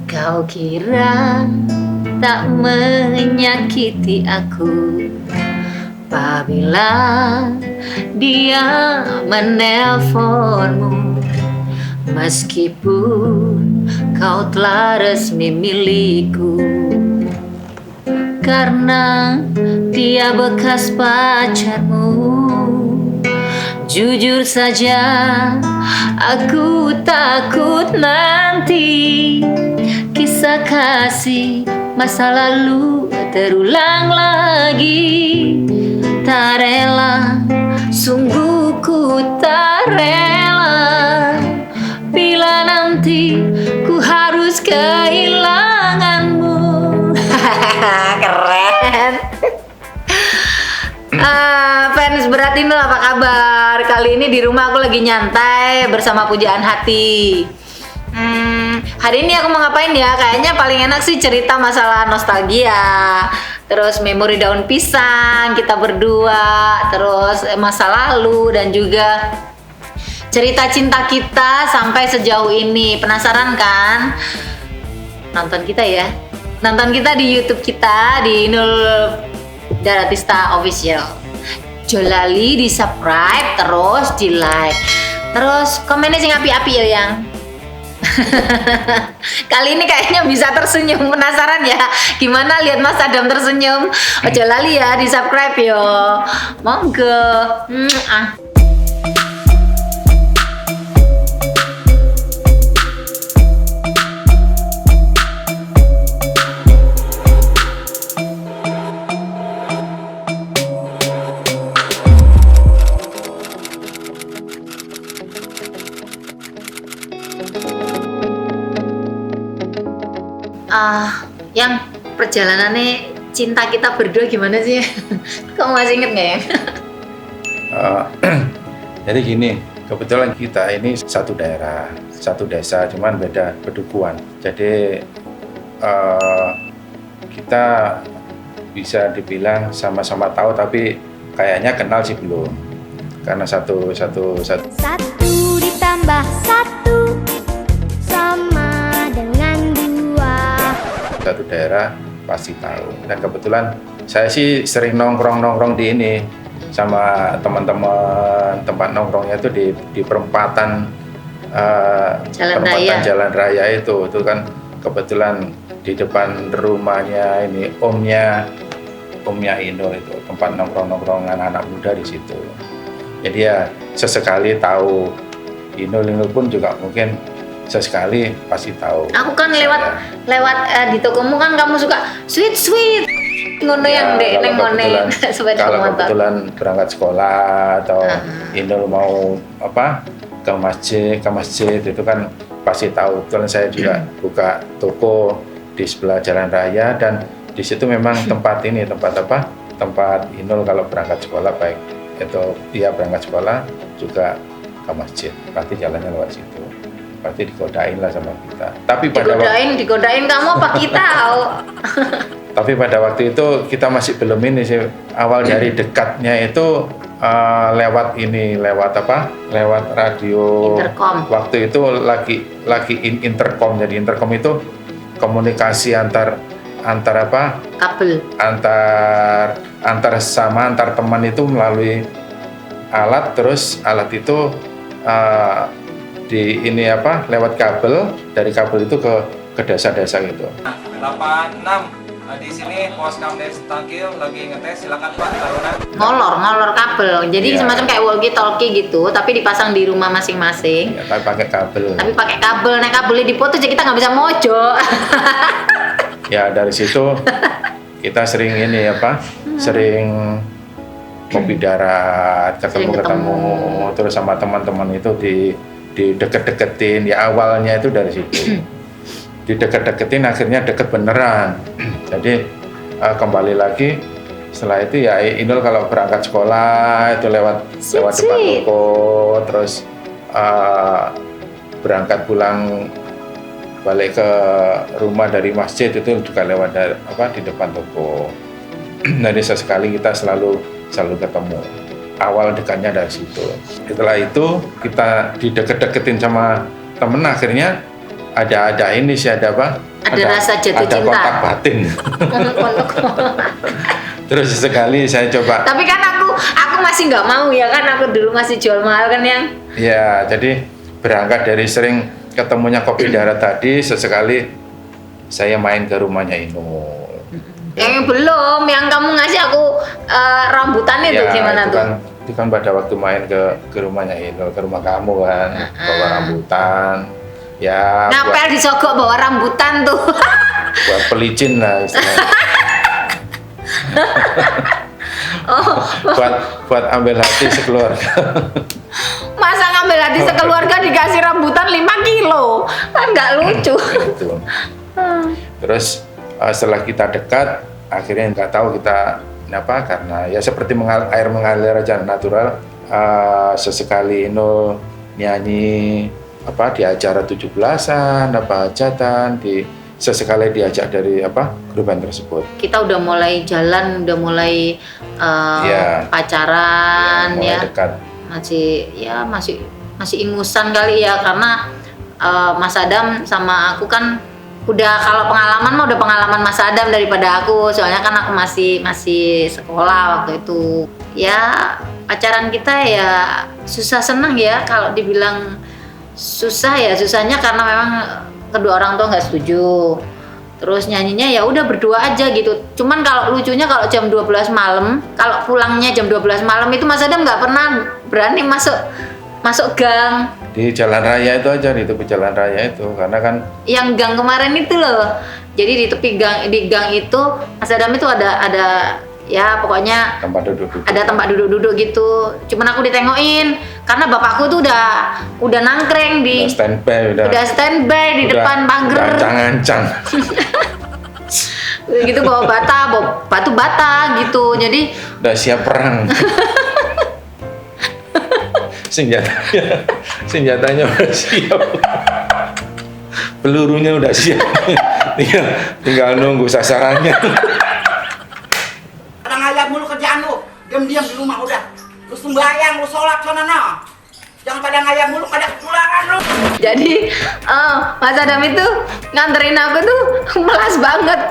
Kau kira tak menyakiti aku apabila dia menelponmu, meskipun kau telah resmi milikku, karena dia bekas pacarmu. Jujur saja, aku takut nanti kisah kasih masa lalu terulang lagi. Tak rela, sungguh ku tak rela bila nanti ku harus kehilanganmu. Keren. Fans berat ini apa kabar? Kali ini di rumah aku lagi nyantai bersama Pujaan Hati. Hari ini aku mau ngapain ya? Kayaknya paling enak sih cerita masalah nostalgia, terus memori daun pisang kita berdua, terus masa lalu dan juga cerita cinta kita sampai sejauh ini. Penasaran kan? Nonton kita ya. Nonton kita di YouTube kita di Inul Daratista Official. Jolali di subscribe, terus di like, terus komennya sing api-api ya yang. Kali ini kayaknya bisa tersenyum. Penasaran ya gimana lihat Mas Adam tersenyum? Ojo lali ya di subscribe yo. Monggo. Yang perjalanannya cinta kita berdua gimana sih? Kamu masih inget nggak ya? Jadi gini, kebetulan kita ini satu daerah, satu desa, cuman beda pedukuhan. Jadi kita bisa dibilang sama-sama tahu, tapi kayaknya kenal sih belum. Karena satu ditambah satu sama dengan satu daerah pasti tahu. Dan kebetulan saya sih sering nongkrong di ini sama teman-teman. Tempat nongkrongnya itu di perempatan Jalan Raya itu kan kebetulan di depan rumahnya ini omnya Inul itu tempat nongkrong anak muda di situ. Jadi ya sesekali tahu. Inul pun juga mungkin sesekali pasti tahu. Aku kan lewat di tokomu kan kamu suka sweet ngono ya, yang dek neng ngone sepeda kalau motor. Kebetulan berangkat sekolah atau Inul mau ke masjid itu kan pasti tahu. Kebetulan saya juga buka toko di sebelah Jalan Raya dan di situ memang tempat Inul kalau berangkat sekolah, baik itu dia berangkat sekolah juga ke masjid, pasti jalannya lewat situ. Pasti digodain lah sama kita. Tapi digodain kamu apa kita? Tapi pada waktu itu kita masih belum ini sih. Awal dari dekatnya itu lewat radio. Intercom. Waktu itu lagi intercom. Jadi intercom itu komunikasi antar kabel. Antar teman itu melalui alat, terus alat itu lewat kabel, dari kabel itu ke desa-desa gitu. 86 di sini Poskam Destakil lagi ngetes, silakan Pak Taruna. Ngolor kabel. Jadi semacam kayak walkie talkie gitu, tapi dipasang di rumah masing-masing. Ya, tapi pakai kabel. Nah kabelnya dipotong jadi kita nggak bisa mojo. Ya dari situ kita sering sering kopi darat, ketemu terus sama teman-teman itu di deket-deketin. Ya awalnya itu dari situ. Dideket-deketin akhirnya deket beneran. Jadi kembali lagi setelah itu ya Inul kalau berangkat sekolah itu lewat depan toko, terus berangkat pulang balik ke rumah dari masjid itu juga lewat di depan toko. Jadi sesekali kita selalu ketemu. awal dekatnya dari situ. Setelah itu kita dideket-deketin sama temen, akhirnya ada ini sih, ada apa? Ada rasa jatuh ada cinta. kontak batin. Terus sekali saya coba. Tapi kan aku masih nggak mau ya kan, aku dulu masih jual mahal kan yang. Ya, jadi berangkat dari sering ketemunya Kopi Darat tadi, sesekali saya main ke rumahnya Inul. Yang belum, yang kamu ngasih aku rambutan itu gimana itu tuh? kan, itu kan pada waktu main ke rumahnya Inul, ke rumah kamu kan, bawa rambutan. Ya, Napel disogok bawa rambutan tuh. buat pelicin lah istilahnya. buat ambil hati sekeluarga. Masa ngambil hati sekeluarga dikasih rambutan 5 kilo? Kan nggak lucu. Gitu. Terus setelah kita dekat, akhirnya nggak tahu kita apa, karena ya seperti air mengalir aja natural. Sesekali Inul nyanyi apa di acara 17-an, apa hajatan, sesekali diajak dari grup band tersebut. Kita udah mulai jalan, udah mulai pacaran mulai ya. Dekat. Masih ingusan kali ya, karena Mas Adam sama aku kan udah, kalau pengalaman mah udah pengalaman Mas Adam daripada aku, soalnya kan aku masih sekolah waktu itu. Ya pacaran kita ya susah senang ya, kalau dibilang susah ya susahnya karena memang kedua orang tua nggak setuju. Terus nyanyinya ya udah berdua aja gitu. Cuman kalau lucunya kalau jam 12 malam, kalau pulangnya jam 12 malam itu Mas Adam nggak pernah berani masuk gang. Di jalan raya itu aja, di tepi jalan raya itu, karena kan Yang gang kemarin itu loh. Jadi di tepi gang, di gang itu Mas Adam itu ada ya pokoknya tempat duduk. ada tempat duduk-duduk gitu. Cuman aku ditengokin karena bapakku tuh udah nangkreng di Udah standby di depan pagar. Udah ancang-ancang. Gitu bawa batu bata gitu. Jadi Udah siap perang. Senjatanya udah siap. Pelurunya udah siap. tinggal nunggu sasarannya. Kadang ngayap mulu kerjaan lu, diam-diam di rumah udah. Lu sembahyang, lu sholat sana nah. Jangan pada ngayap mulu, pada kepulangan lu. jadi Mas Adam itu nganterin aku tuh melas banget.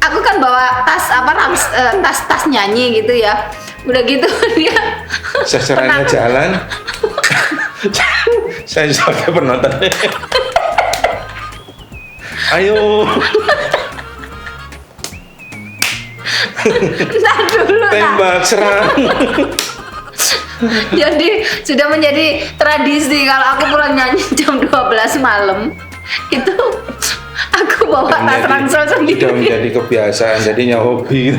Aku kan bawa tas nyanyi gitu ya. Udah gitu dia Sasarannya jalan. Saya sebagai penonton. Ayo. Ntar dulu Nak. Tembak, serang. Jadi sudah menjadi tradisi kalau aku pulang nyanyi jam 12 malam itu aku bawa tas ransel Sudah sendiri. menjadi kebiasaan, jadinya hobi.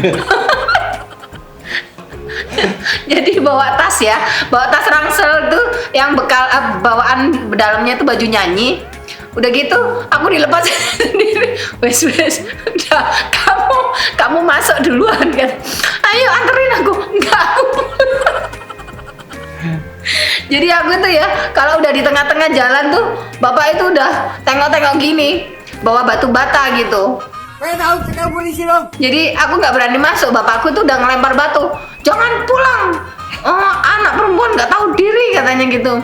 Jadi bawa tas ransel tuh yang bekal bawaan dalamnya tuh baju nyanyi. Udah gitu aku dilepas sendiri. Wes udah kamu masuk duluan kan. Ayo anterin aku. Enggak aku. Jadi aku tuh ya kalau udah di tengah-tengah jalan tuh bapak itu udah tengok-tengok gini bawa batu bata gitu. Tahu sekarang polisi dong. Jadi aku nggak berani masuk, bapakku tuh udah ngelempar batu. Jangan pulang. Oh, anak perempuan nggak tahu diri katanya gitu.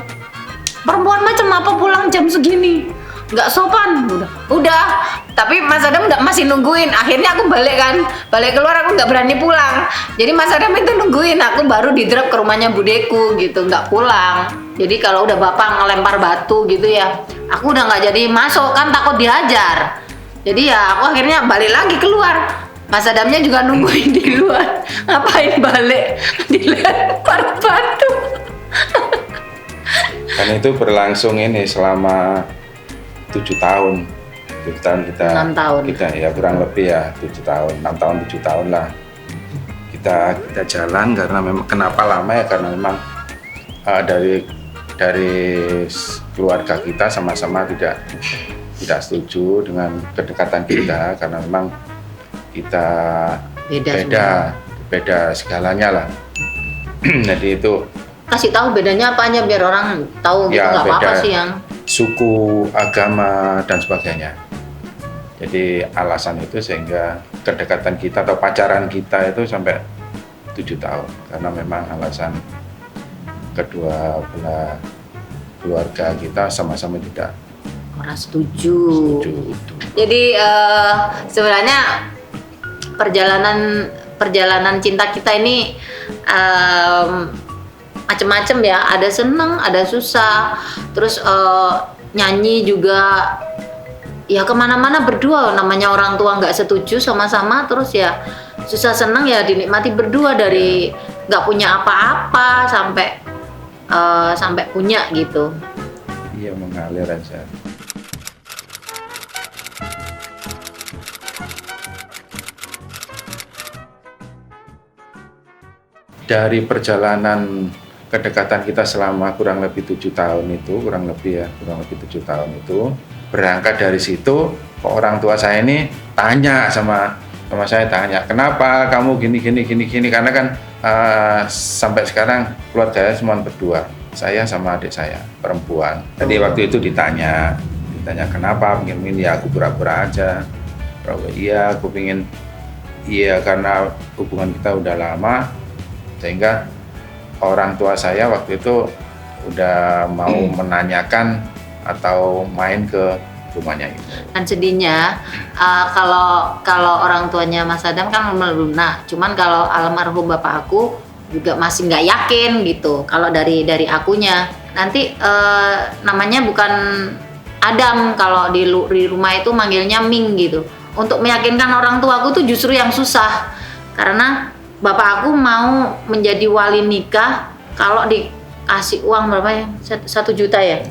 Perempuan macam apa pulang jam segini? Nggak sopan. Udah. Tapi Mas Adam masih nungguin. Akhirnya aku balik keluar, aku nggak berani pulang. Jadi Mas Adam itu nungguin, aku baru di drop ke rumahnya budeku gitu, nggak pulang. Jadi kalau udah bapak ngelempar batu gitu ya, aku udah nggak jadi masuk kan takut dihajar. Jadi ya aku akhirnya balik lagi keluar. Mas Adamnya juga nungguin di luar. Ngapain balik? Dilempar batu. Kan itu berlangsung ini selama 7 tahun. 7 tahun kita. 6 tahun. Kita ya kurang lebih ya 7 tahun, 6 tahun, 7 tahun lah. Kita jalan karena memang kenapa lama ya, karena memang dari keluarga kita sama-sama tidak setuju dengan kedekatan kita, karena memang kita beda segalanya lah. Jadi itu Kasih tahu bedanya apanya biar orang tahu gitu, ya, nggak apa-apa beda sih yang suku, agama dan sebagainya. Jadi alasan itu sehingga kedekatan kita atau pacaran kita itu sampai 7 tahun, karena memang alasan kedua belah keluarga kita sama-sama tidak Orang setuju. setuju itu. Jadi sebenarnya perjalanan cinta kita ini macem-macem ya. Ada seneng, ada susah. Terus nyanyi juga. Ya kemana-mana berdua. Namanya orang tua nggak setuju sama-sama. Terus ya susah seneng ya dinikmati berdua dari nggak punya apa-apa sampai punya gitu. Iya, mengalir aja. Dari perjalanan kedekatan kita selama kurang lebih 7 tahun itu, kurang lebih 7 tahun itu, berangkat dari situ, kok orang tua saya ini tanya sama saya, tanya, kenapa kamu gini, karena kan sampai sekarang keluarga saya cuma berdua, saya sama adik saya, perempuan. Jadi waktu itu ditanya kenapa, mungkin ya aku pura-pura aja, iya aku pengen, iya karena hubungan kita udah lama, sehingga orang tua saya waktu itu udah mau menanyakan atau main ke rumahnya itu. Kan sedihnya kalau orang tuanya Mas Adam kan belum lunak. Cuman kalau almarhum bapak aku juga masih nggak yakin gitu. Kalau dari akunya nanti namanya bukan Adam, kalau di rumah itu manggilnya Ming gitu. Untuk meyakinkan orang tua aku tuh justru yang susah, karena bapak aku mau menjadi wali nikah kalau dikasih uang berapa ya? 1 juta ya.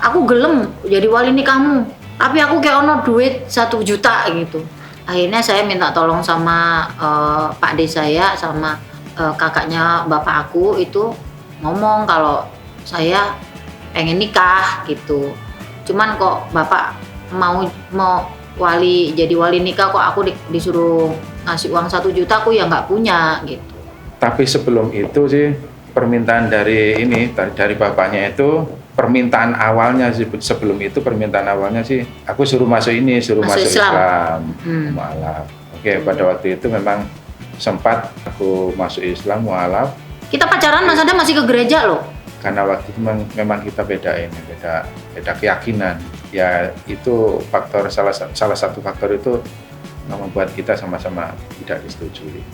Aku gelem jadi wali nikahmu, tapi aku kayak ono duit 1 juta gitu. Akhirnya saya minta tolong sama Pak D saya sama kakaknya bapak aku itu ngomong kalau saya pengen nikah gitu. Cuman kok bapak mau jadi wali nikah, kok aku disuruh ngasih uang 1 juta, aku ya nggak punya gitu. Tapi sebelum itu sih permintaan dari bapaknya itu, permintaan awalnya sih, sebelum itu permintaan awalnya sih aku suruh masuk Islam. Mualaf. Oke, pada waktu itu memang sempat aku masuk Islam mualaf. Kita pacaran Mas Adam masih ke gereja loh. Karena waktu itu memang kita beda keyakinan. Ya itu faktor salah satu faktor itu membuat kita sama-sama tidak disetujui.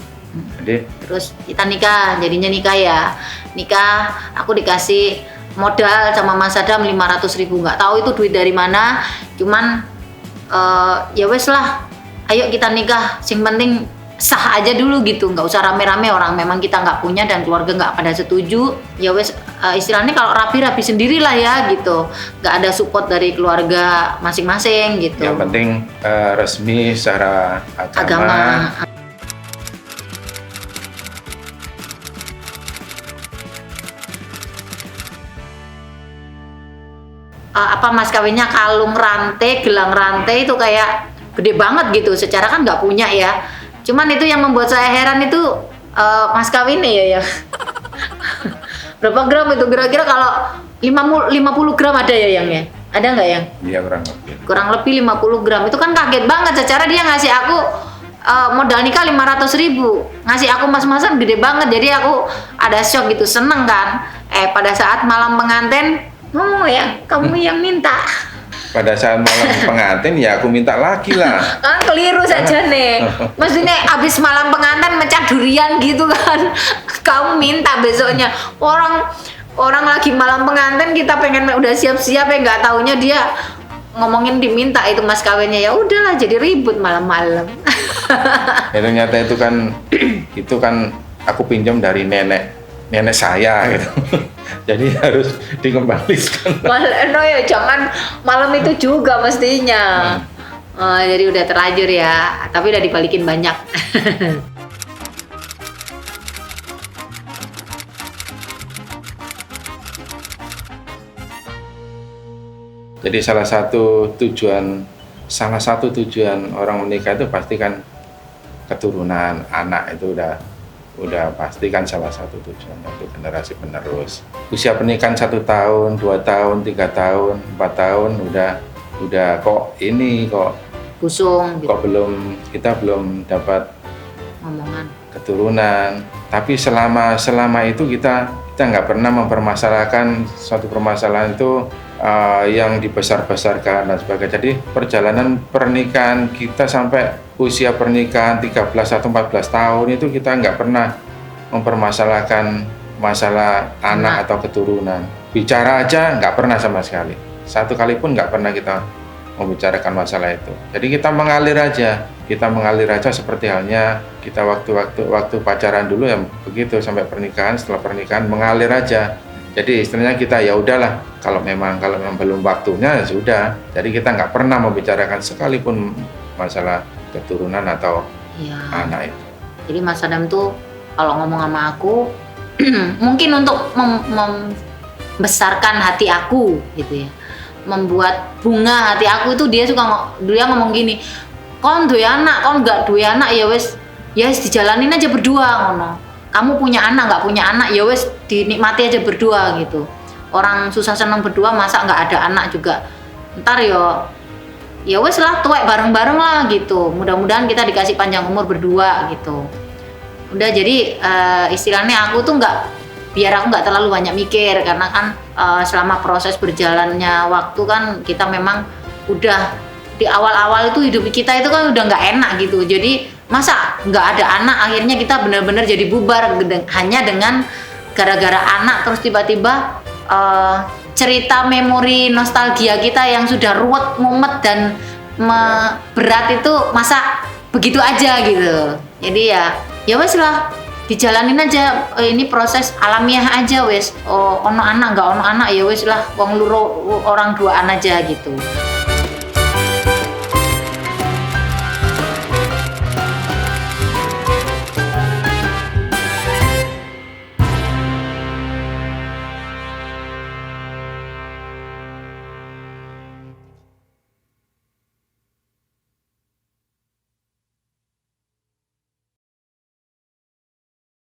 Jadi terus kita nikah, jadinya nikah ya. Nikah, aku dikasih modal sama Mas Adam 500.000, nggak tahu itu duit dari mana. Cuman ya wes lah, ayo kita nikah. Sing penting sah aja dulu gitu, nggak usah rame-rame, orang memang kita nggak punya dan keluarga nggak pada setuju. Ya wes istilahnya kalau rapi sendirilah ya gitu, nggak ada support dari keluarga masing-masing gitu. Yang penting resmi secara agama. Mas kawinnya kalung rantai, gelang rantai itu kayak gede banget gitu. Secara kan nggak punya ya. Cuman itu yang membuat saya heran itu mas kawinnya ya. Berapa gram itu kira-kira? Kalau 50 gram ada ya yang ya? Ada nggak yang? Iya, kurang lebih. Kurang lebih 50 gram. Itu kan kaget banget. Secara dia ngasih aku modal nikah 500.000, ngasih aku mas-masan gede banget. Jadi aku ada shock gitu, seneng kan. Pada saat malam pengantin, ya kamu yang minta. Pada saat malam pengantin ya aku minta lagi lah. Kan keliru saja nih. Maksudnya abis malam pengantin mecah durian gitu kan. Kamu minta besoknya. Orang lagi malam pengantin, kita pengen udah siap-siap ya, nggak taunya dia ngomongin diminta itu mas kawinnya. Ya udahlah, jadi ribut malam-malam. Ternyata itu kan aku pinjam dari nenek saya gitu. Jadi harus dikembalikan. No ya, jangan malam itu juga mestinya. Jadi udah terlanjur ya, tapi udah dibalikin banyak. Jadi salah satu tujuan orang menikah itu pasti kan keturunan, anak itu udah pasti kan salah satu tujuan untuk generasi penerus. Usia pernikahan 1 tahun, 2 tahun, 3 tahun, 4 tahun udah kok Busung gitu. Kok kita belum dapat Ngomongan. keturunan. Tapi selama itu kita kita nggak pernah mempermasalahkan suatu permasalahan itu yang dibesar-besarkan dan sebagainya. Jadi perjalanan pernikahan kita sampai usia pernikahan 13 atau 14 tahun itu kita nggak pernah mempermasalahkan masalah anak atau keturunan. Bicara aja nggak pernah sama sekali. Satu kali pun nggak pernah kita membicarakan masalah itu. Jadi kita mengalir aja seperti halnya kita waktu pacaran dulu ya begitu sampai pernikahan. Setelah pernikahan mengalir aja. Jadi istilahnya kita ya udahlah, kalau memang belum waktunya ya sudah. Jadi kita nggak pernah membicarakan sekalipun masalah keturunan atau anak itu. Jadi Mas Adam tuh kalau ngomong sama aku mungkin untuk membesarkan hati aku gitu ya, membuat bunga hati aku itu dia ngomong gini, kon duwe anak, kon nggak duwe anak ya wes dijalanin aja berdua ngono. Kamu punya anak nggak punya anak ya wes dinikmati aja berdua gitu. Orang susah senang berdua masa nggak ada anak juga. Ntar ya wes lah tuwek bareng-bareng lah gitu. Mudah-mudahan kita dikasih panjang umur berdua gitu. Udah jadi istilahnya aku tuh biar aku nggak terlalu banyak mikir karena kan selama proses berjalannya waktu kan kita memang udah di awal-awal itu hidup kita itu kan udah nggak enak gitu. Jadi masa nggak ada anak akhirnya kita benar-benar jadi bubar hanya dengan gara-gara anak terus tiba-tiba cerita memori nostalgia kita yang sudah ruwet, mumet dan berat itu masa begitu aja gitu. Jadi ya wes lah dijalanin aja, ini proses alamiah aja wes. Ono anak nggak ono anak ya wes lah wong loro orang duaan aja gitu.